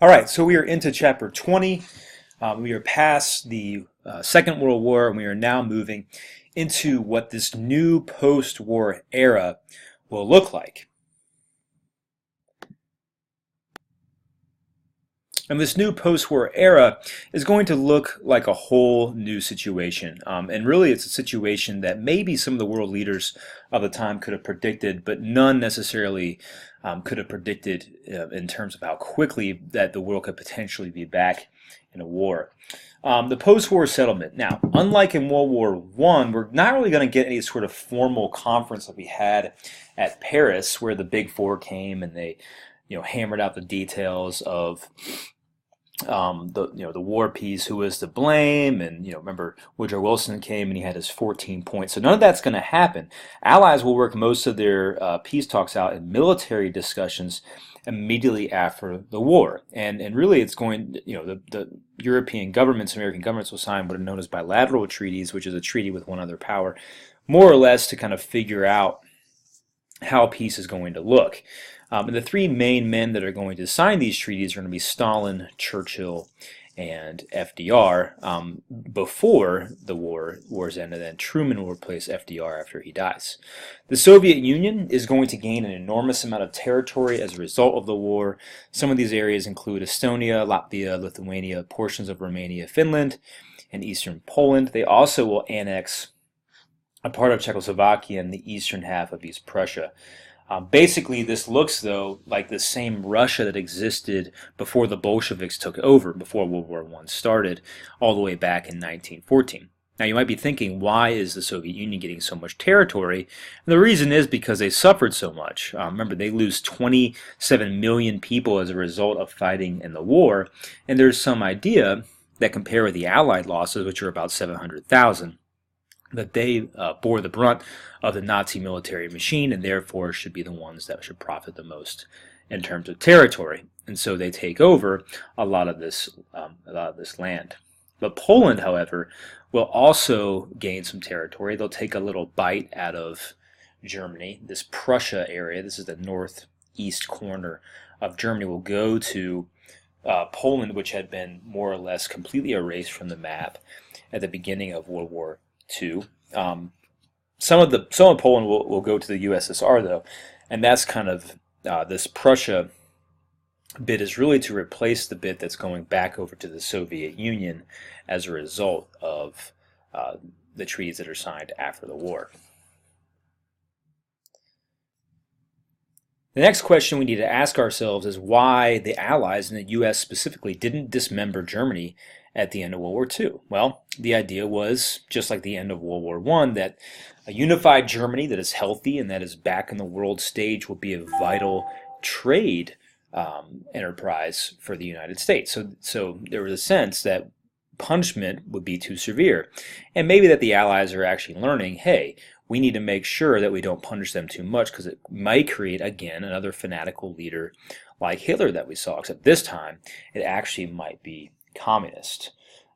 All right, so we are into chapter 20. We are past the Second World War, and we are now moving into what this new post-war era will look like. And this new post-war era is going to look like a whole new situation. And really, it's a situation that maybe some of the world leaders of the time could have predicted, but none necessarily could have predicted in terms of how quickly that the world could potentially be back in a war. The post-war settlement. Now, unlike in World War I, we're not really going to get any sort of formal conference that we had at Paris, where the Big Four came and they, hammered out the details of the war peace, who was to blame, and remember Woodrow Wilson came and he had his 14 points. So none of that's going to happen. Allies will work most of their peace talks out in military discussions immediately after the war, and really it's going, the European governments, American governments will sign what are known as bilateral treaties, which is a treaty with one other power, more or less to kind of figure out how peace is going to look. And the three main men that are going to sign these treaties are going to be Stalin, Churchill, and FDR before the war's end, and then Truman will replace FDR after he dies. The Soviet Union is going to gain an enormous amount of territory as a result of the war. Some of these areas include Estonia, Latvia, Lithuania, portions of Romania, Finland, and eastern Poland. They also will annex a part of Czechoslovakia and the eastern half of East Prussia. Basically, this looks, though, like the same Russia that existed before the Bolsheviks took over, before World War I started, all the way back in 1914. Now, you might be thinking, why is the Soviet Union getting so much territory? And the reason is because they suffered so much. Remember, they lose 27 million people as a result of fighting in the war, and there's some idea that compared with the Allied losses, which are about 700,000, that they bore the brunt of the Nazi military machine and therefore should be the ones that should profit the most in terms of territory. And so they take over a lot of this land. But Poland, however, will also gain some territory. They'll take a little bite out of Germany. This Prussia area, this is the northeast corner of Germany, will go to Poland, which had been more or less completely erased from the map at the beginning of World War II. Some of Poland will go to the USSR, though, and that's kind of this Prussia bit is really to replace the bit that's going back over to the Soviet Union as a result of the treaties that are signed after the war. The next question we need to ask ourselves is why the Allies, and the U.S. specifically, didn't dismember Germany at the end of World War II. Well, the idea was, just like the end of World War I, that a unified Germany that is healthy and that is back in the world stage will be a vital trade enterprise for the United States. So there was a sense that punishment would be too severe. And maybe that the Allies are actually learning, hey, we need to make sure that we don't punish them too much because it might create, again, another fanatical leader like Hitler that we saw, except this time it actually might be communist.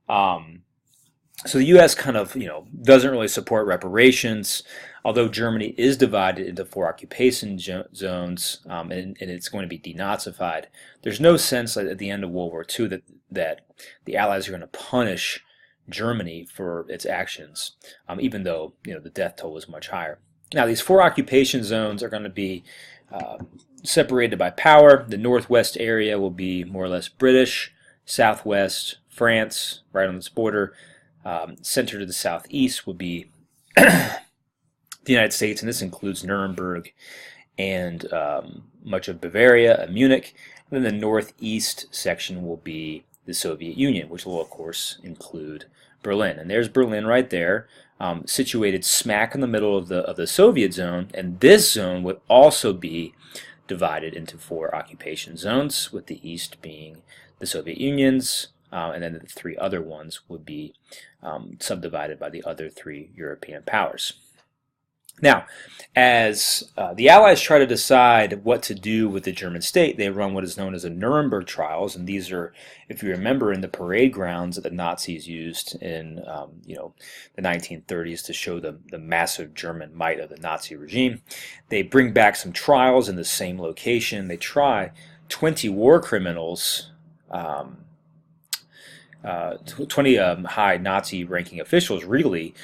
So the U.S. kind of, doesn't really support reparations, although Germany is divided into 4 occupation zones, and it's going to be denazified. There's no sense that at the end of World War II that the Allies are going to punish Germany for its actions, even though the death toll was much higher. Now, these 4 occupation zones are going to be separated by power. The northwest area will be more or less British, southwest France, right on this border. Center to the southeast will be the United States, and this includes Nuremberg and much of Bavaria and Munich. And then the northeast section will be the Soviet Union, which will, of course, include Berlin. And there's Berlin right there, situated smack in the middle of the Soviet zone. And this zone would also be divided into 4 occupation zones, with the east being the Soviet Union's, and then the 3 other ones would be subdivided by the other 3 European powers. Now, as the Allies try to decide what to do with the German state, they run what is known as the Nuremberg trials, and these are, if you remember, in the parade grounds that the Nazis used in the 1930s to show the massive German might of the Nazi regime. They bring back some trials in the same location. They try 20 war criminals high Nazi-ranking officials, really,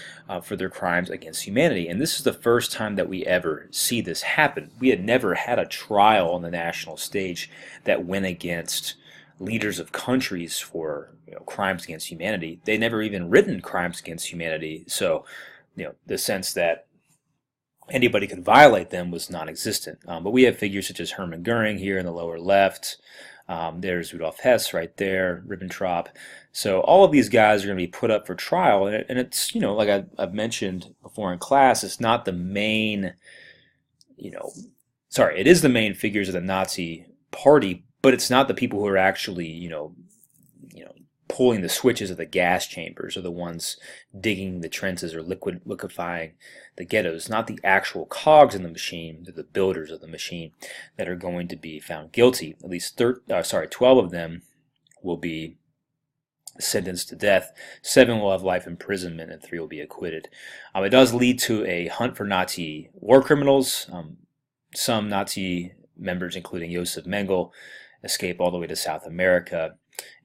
for their crimes against humanity. And this is the first time that we ever see this happen. We had never had a trial on the national stage that went against leaders of countries for crimes against humanity. They never even written crimes against humanity. So, the sense that anybody could violate them was non-existent. But we have figures such as Hermann Goering here in the lower left. There's Rudolf Hess right there, Ribbentrop. So all of these guys are going to be put up for trial, and it's like I've mentioned before in class, it's not the main, it is the main figures of the Nazi Party, but it's not the people who are actually pulling the switches of the gas chambers, or the ones digging the trenches or liquefying the ghettos. Not the actual cogs in the machine, they're the builders of the machine that are going to be found guilty. At least 12 of them will be sentenced to death. 7 will have life imprisonment, and 3 will be acquitted. It does lead to a hunt for Nazi war criminals. Some Nazi members, including Josef Mengele, escape all the way to South America.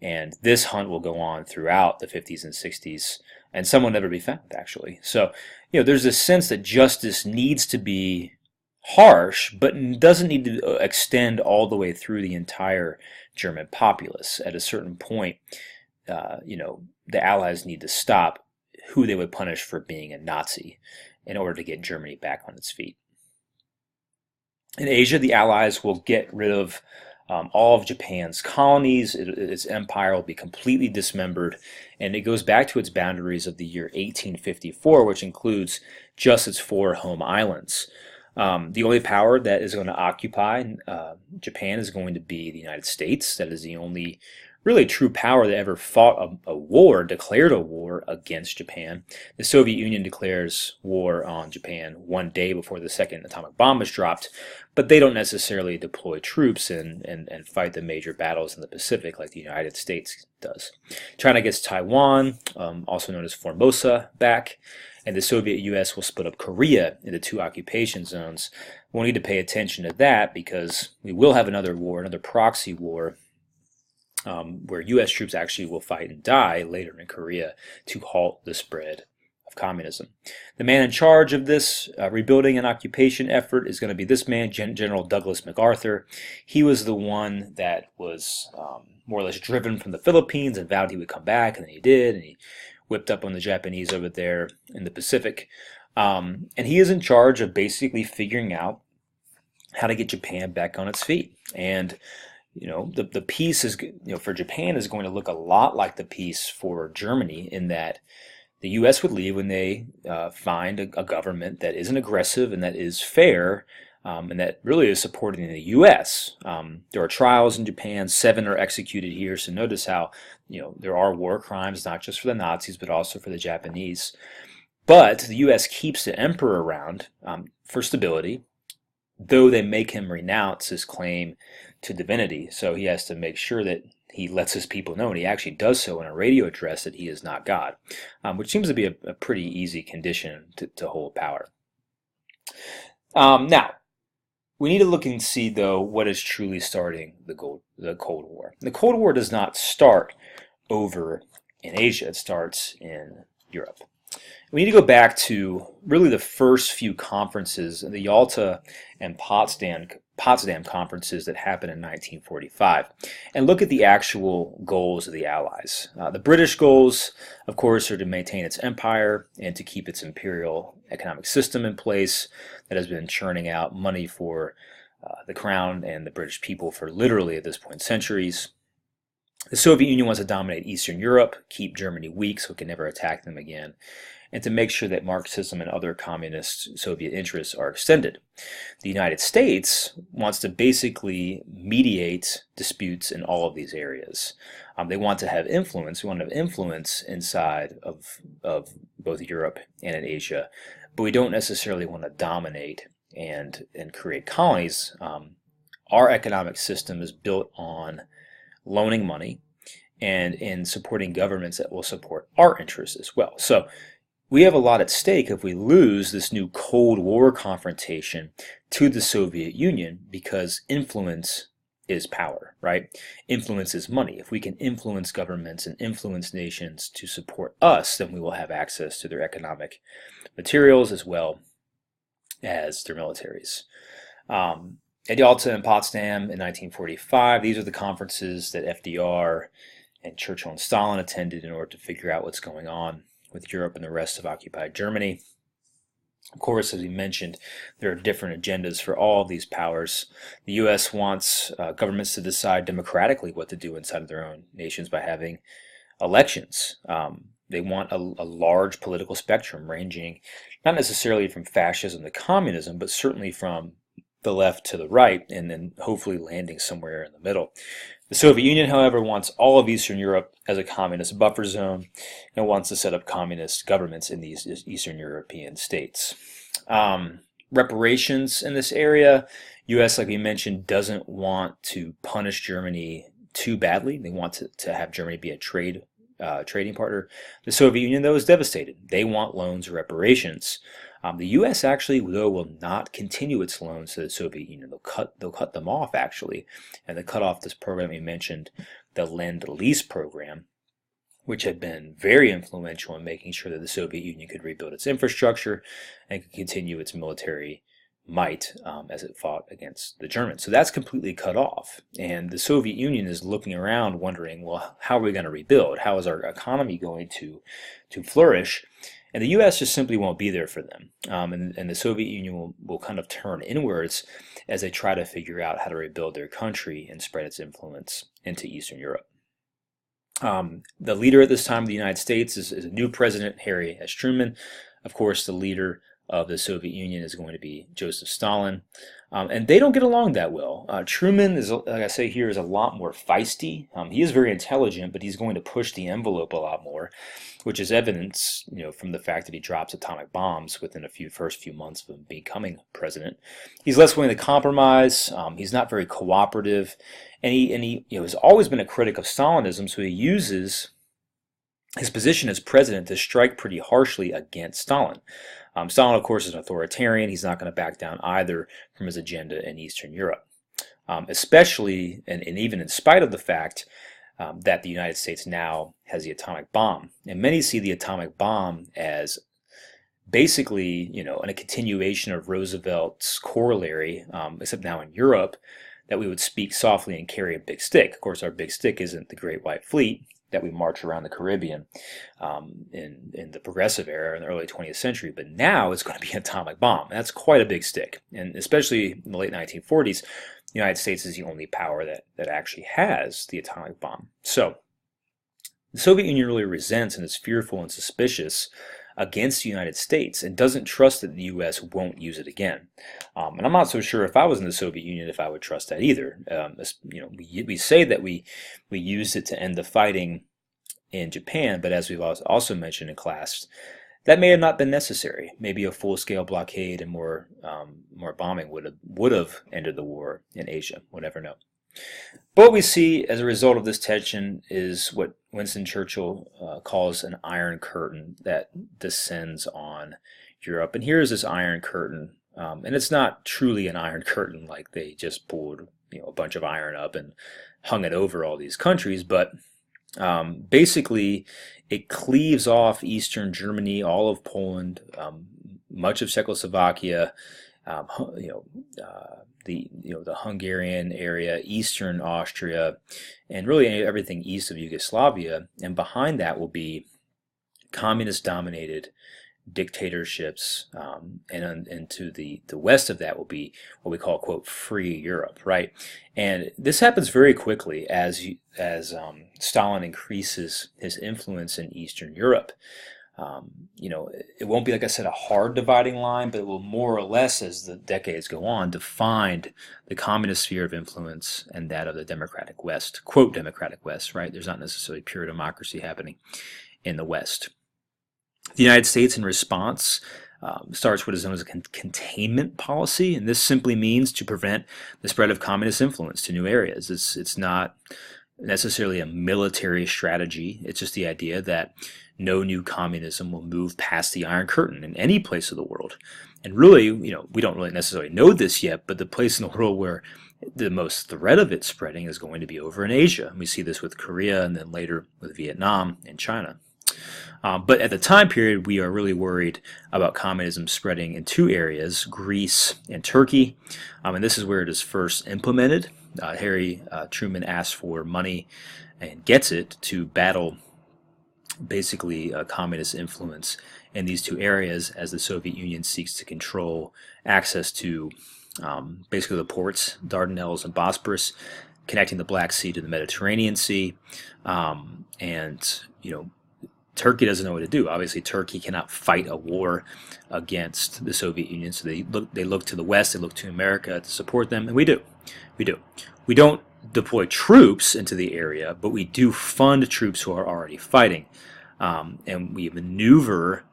And this hunt will go on throughout the 50s and 60s, and some will never be found, actually. So, there's this sense that justice needs to be harsh, but doesn't need to extend all the way through the entire German populace. At a certain point, the Allies need to stop who they would punish for being a Nazi in order to get Germany back on its feet. In Asia, the Allies will get rid of all of Japan's colonies. Its empire will be completely dismembered, and it goes back to its boundaries of the year 1854, which includes just its 4 home islands. The only power that is going to occupy Japan is going to be the United States. That is the only really true power that ever fought declared a war against Japan. The Soviet Union declares war on Japan one day before the second atomic bomb is dropped, but they don't necessarily deploy troops and fight the major battles in the Pacific like the United States does. China gets Taiwan, also known as Formosa, back, and the Soviet U.S. will split up Korea into 2 occupation zones. We'll need to pay attention to that because we will have another war, another proxy war, where U.S. troops actually will fight and die later in Korea to halt the spread of communism. The man in charge of this rebuilding and occupation effort is going to be this man, General Douglas MacArthur. He was the one that was more or less driven from the Philippines and vowed he would come back, and then he did, and he whipped up on the Japanese over there in the Pacific. And he is in charge of basically figuring out how to get Japan back on its feet. And the peace is, for Japan is going to look a lot like the peace for Germany, in that the U.S. would leave when they find a government that isn't aggressive and that is fair, and that really is supporting the U.S. There are trials in Japan. 7 are executed here. So notice how there are war crimes, not just for the Nazis, but also for the Japanese. But the U.S. keeps the emperor around for stability, though they make him renounce his claim to divinity. So he has to make sure that he lets his people know, and he actually does so in a radio address, that he is not God, which seems to be a pretty easy condition to hold power. Now, we need to look and see, though, what is truly starting the Cold War. The Cold War does not start over in Asia. It starts in Europe. We need to go back to really the first few conferences, the Yalta and Potsdam conferences that happened in 1945, and look at the actual goals of the Allies. The British goals, of course, are to maintain its empire and to keep its imperial economic system in place that has been churning out money for the crown and the British people for literally, at this point, centuries. The Soviet Union wants to dominate Eastern Europe, keep Germany weak so it can never attack them again, and to make sure that Marxism and other communist Soviet interests are extended. The United States wants to basically mediate disputes in all of these areas. They want to have influence. We want to have influence inside of both Europe and in Asia, but we don't necessarily want to dominate and create colonies. Our economic system is built on loaning money and in supporting governments that will support our interests as well. So we have a lot at stake if we lose this new Cold War confrontation to the Soviet Union, because influence is power, right? Influence is money. If we can influence governments and influence nations to support us, then we will have access to their economic materials as well as their militaries. At Yalta and Potsdam in 1945, these are the conferences that FDR and Churchill and Stalin attended in order to figure out what's going on with Europe and the rest of occupied Germany. Of course, as we mentioned, there are different agendas for all of these powers. The U.S. wants governments to decide democratically what to do inside of their own nations by having elections. They want a large political spectrum ranging not necessarily from fascism to communism, but certainly from the left to the right, and then hopefully landing somewhere in the middle. The Soviet Union, however, wants all of Eastern Europe as a communist buffer zone and wants to set up communist governments in these Eastern European states. Reparations in this area, U.S., like we mentioned, doesn't want to punish Germany too badly. They want to have Germany be a trading partner. The Soviet Union, though, is devastated. They want loans or reparations. The U.S. actually, though, will not continue its loans to the Soviet Union. They'll cut them off, actually, and they cut off this program we mentioned, the Lend-Lease program, which had been very influential in making sure that the Soviet Union could rebuild its infrastructure and could continue its military might as it fought against the Germans. So that's completely cut off. And the Soviet Union is looking around wondering, well, how are we going to rebuild? How is our economy going to flourish? And the U.S. just simply won't be there for them. And the Soviet Union will kind of turn inwards as they try to figure out how to rebuild their country and spread its influence into Eastern Europe. The leader at this time of the United States is a new president, Harry S. Truman. Of course, the leader of the Soviet Union is going to be Joseph Stalin. And they don't get along that well. Truman, is, like I say here, is a lot more feisty. He is very intelligent, but he's going to push the envelope a lot more, which is evidence, from the fact that he drops atomic bombs within first few months of him becoming president. He's less willing to compromise. He's not very cooperative, and he has always been a critic of Stalinism. So he uses his position as president to strike pretty harshly against Stalin. Stalin, of course, is an authoritarian. He's not going to back down either from his agenda in Eastern Europe, especially and even in spite of the fact that the United States now has the atomic bomb. And many see the atomic bomb as basically, a continuation of Roosevelt's corollary, except now in Europe, that we would speak softly and carry a big stick. Of course, our big stick isn't the Great White Fleet that we march around the Caribbean in the progressive era in the early 20th century, but now it's going to be an atomic bomb. That's quite a big stick, and especially in the late 1940s, the United States is the only power that actually has the atomic bomb. So the Soviet Union really resents and is fearful and suspicious against the United States and doesn't trust that the U.S. won't use it again. And I'm not so sure if I was in the Soviet Union if I would trust that either. We say that we used it to end the fighting in Japan, but as we've also mentioned in class, that may have not been necessary. Maybe a full-scale blockade and more bombing would have ended the war in Asia. We'll never know. But what we see as a result of this tension is what Winston Churchill calls an iron curtain that descends on Europe. And here's this iron curtain, and it's not truly an iron curtain like they just pulled a bunch of iron up and hung it over all these countries, but basically it cleaves off Eastern Germany, all of Poland, much of Czechoslovakia, the Hungarian area, Eastern Austria, and really everything east of Yugoslavia. And behind that will be communist-dominated dictatorships, and to the west of that will be what we call, quote, free Europe, right? And this happens very quickly as Stalin increases his influence in Eastern Europe. It won't be, like I said, a hard dividing line, but it will more or less, as the decades go on, define the communist sphere of influence and that of the democratic West, quote, democratic West, right? There's not necessarily pure democracy happening in the West. The United States, in response, starts what is known as a containment policy, and this simply means to prevent the spread of communist influence to new areas. It's not necessarily a military strategy. It's just the idea that no new communism will move past the Iron Curtain in any place of the world. And really, we don't really necessarily know this yet, but the place in the world where The most threat of it spreading is going to be over in Asia. We see this with Korea and then later with Vietnam and China. But at the time period, we are really worried about communism spreading in two areas, Greece and Turkey. And this is where it is first implemented. Harry Truman asked for money and gets it to battle basically communist influence in these two areas as the Soviet Union seeks to control access to basically the ports, Dardanelles and Bosporus, connecting the Black Sea to the Mediterranean Sea. And, you know, Turkey doesn't know what to do. Obviously, Turkey cannot fight a war against the Soviet Union, so they look to the West, they look to America to support them, and we do. We don't deploy troops into the area, but we do fund troops who are already fighting, and we maneuver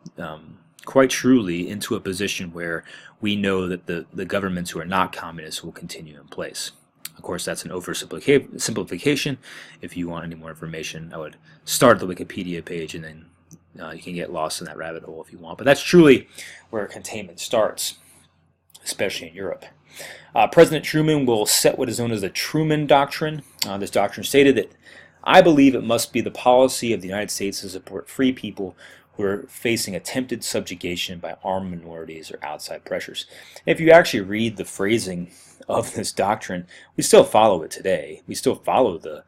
quite truly into a position where we know that the governments who are not communists will continue in place. Of course, that's an oversimplification. If you want any more information, I would start at the Wikipedia page, and then you can get lost in that rabbit hole if you want. But that's truly where containment starts, especially in Europe. President Truman will set what is known as the Truman Doctrine. This doctrine stated that I believe it must be the policy of the United States to support free people who are facing attempted subjugation by armed minorities or outside pressures. If you actually read the phrasing of this doctrine, we still follow it today. We still follow the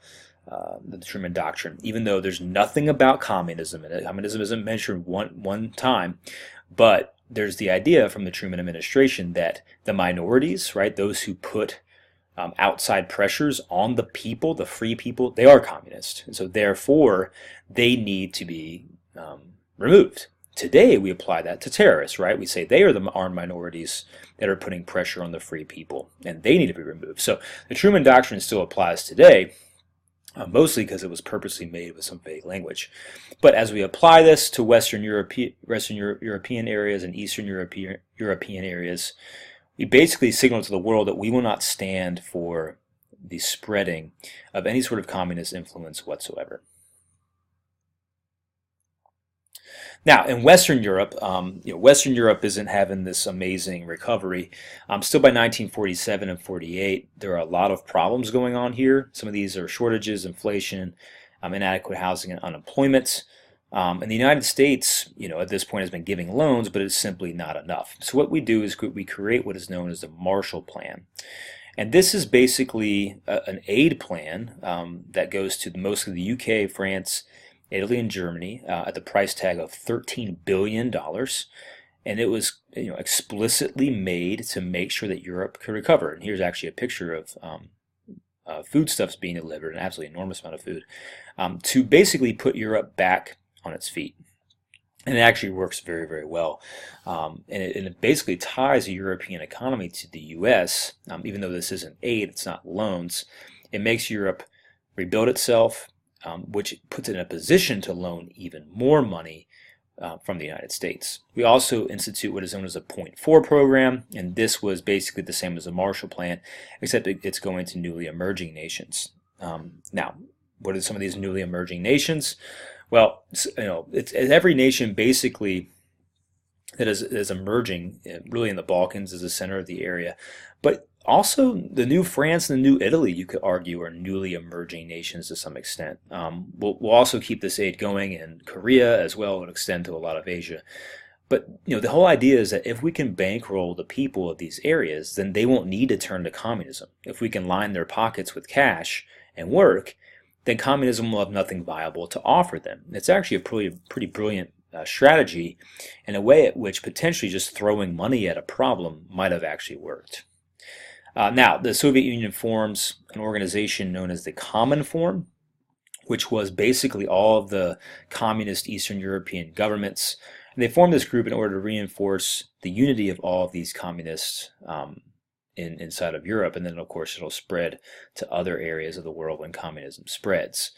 Truman Doctrine, even though there's nothing about communism in it. Communism isn't mentioned one time, but there's the idea from the Truman administration that the minorities, right, those who put outside pressures on the people, the free people, they are communist. And so therefore, they need to be removed. Today, we apply that to terrorists, right? We say they are the armed minorities that are putting pressure on the free people, and they need to be removed. So the Truman Doctrine still applies today, mostly because it was purposely made with some vague language. But as we apply this to Western European areas and Eastern European areas, we basically signal to the world that we will not stand for the spreading of any sort of communist influence whatsoever. Now, in Western Europe, Western Europe isn't having this amazing recovery. Still by 1947 and 48, there are a lot of problems going on here. Some of these are shortages, inflation, inadequate housing, and unemployment. And the United States, at this point has been giving loans, but it's simply not enough. So what we do is we create what is known as the Marshall Plan. And this is basically an aid plan that goes to mostly the UK, France, Italy, and Germany at the price tag of $13 billion. And it was explicitly made to make sure that Europe could recover. And here's actually a picture of foodstuffs being delivered, an absolutely enormous amount of food, to basically put Europe back on its feet. And it actually works very, very well. And it basically ties the European economy to the U.S., even though this isn't aid, it's not loans. It makes Europe rebuild itself, which puts it in a position to loan even more money from the United States. We also institute what is known as a Point 4 program, and this was basically the same as the Marshall Plan, except it's going to newly emerging nations. Now, what are some of these newly emerging nations? Well, it's every nation basically that is emerging, really in the Balkans as the center of the area, but also the new France and the new Italy, you could argue, are newly emerging nations to some extent. We'll also keep this aid going in Korea as well and extend to a lot of Asia. But the whole idea is that if we can bankroll the people of these areas, then they won't need to turn to communism. If we can line their pockets with cash and work, then communism will have nothing viable to offer them. It's actually a pretty brilliant strategy, and a way at which potentially just throwing money at a problem might have actually worked. Now, the Soviet Union forms an organization known as the Cominform, which was basically all of the communist Eastern European governments. And they formed this group in order to reinforce the unity of all of these communists inside of Europe. And then, of course, it'll spread to other areas of the world when communism spreads.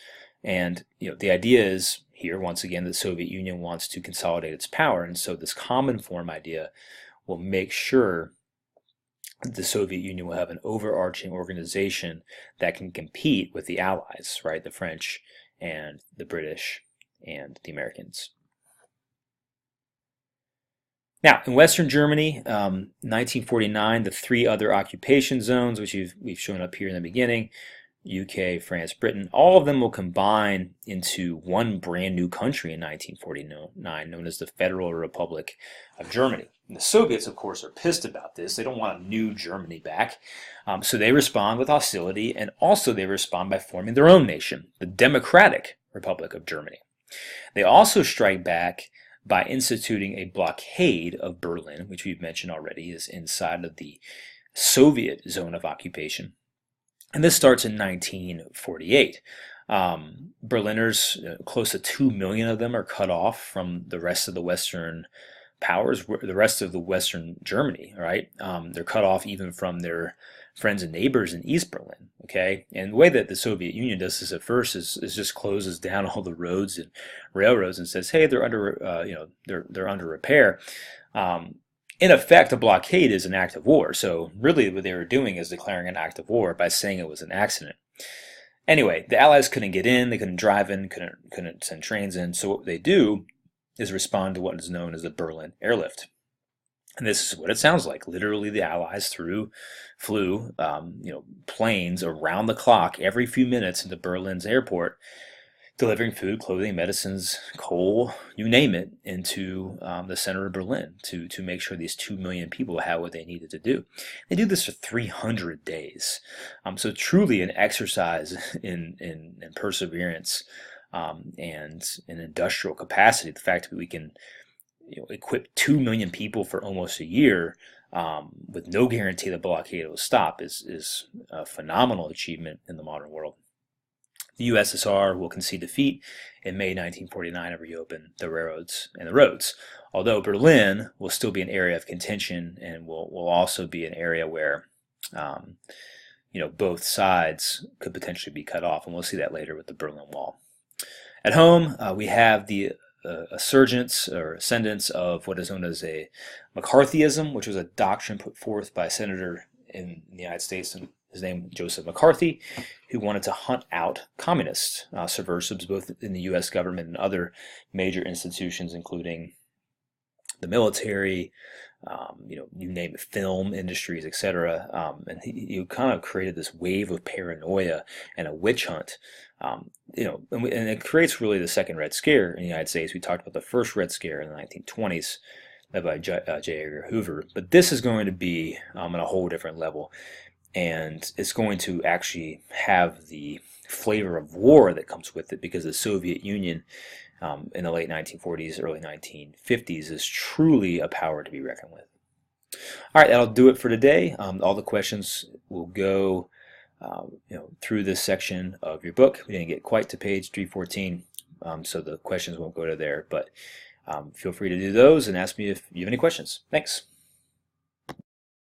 And the idea is here, once again, the Soviet Union wants to consolidate its power. And so this Cominform idea will make sure the Soviet Union will have an overarching organization that can compete with the Allies, right? The French and the British and the Americans. Now, in Western Germany, 1949, the three other occupation zones, which we've shown up here in the beginning, UK, France, Britain, all of them will combine into one brand new country in 1949, known as the Federal Republic of Germany. And the Soviets, of course, are pissed about this. They don't want a new Germany back. So they respond with hostility, and also they respond by forming their own nation, the Democratic Republic of Germany. They also strike back by instituting a blockade of Berlin, which we've mentioned already is inside of the Soviet zone of occupation. And this starts in 1948. Berliners, close to 2 million of them, are cut off from the rest of the Western powers, the rest of the Western Germany, right? They're cut off even from their friends and neighbors in East Berlin, okay? And the way that the Soviet Union does this at first is just closes down all the roads and railroads and says, hey, they're under, they're under repair. In effect, a blockade is an act of war. So really what they were doing is declaring an act of war by saying it was an accident. Anyway, the Allies couldn't get in, they couldn't drive in, couldn't send trains in. So what they do is respond to what is known as the Berlin Airlift. And this is what it sounds like. Literally, the Allies flew planes around the clock every few minutes into Berlin's airport, delivering food, clothing, medicines, coal, you name it, into the center of Berlin to make sure these 2 million people had what they needed to do. They do this for 300 days. So truly an exercise in perseverance and in industrial capacity. The fact that we can equip 2 million people for almost a year with no guarantee the blockade will stop is a phenomenal achievement in the modern world. The USSR will concede defeat in May 1949 and reopen the railroads and the roads. Although Berlin will still be an area of contention and will also be an area where both sides could potentially be cut off, and we'll see that later with the Berlin Wall. At home, we have the assurgence or ascendance of what is known as a McCarthyism, which was a doctrine put forth by a senator in the United States, and his name Joseph McCarthy, who wanted to hunt out communist subversives both in the U.S. government and other major institutions, including the military, you name it, film industries, etc. And he kind of created this wave of paranoia and a witch hunt. And it creates really the second Red Scare in the United States. We talked about the first Red Scare in the 1920s, led by J. Edgar Hoover. But this is going to be on a whole different level. And it's going to actually have the flavor of war that comes with it, because the Soviet Union in the late 1940s, early 1950s is truly a power to be reckoned with. All right, that'll do it for today. All the questions will go through this section of your book. We didn't get quite to page 314, so the questions won't go to there, but feel free to do those and ask me if you have any questions. Thanks.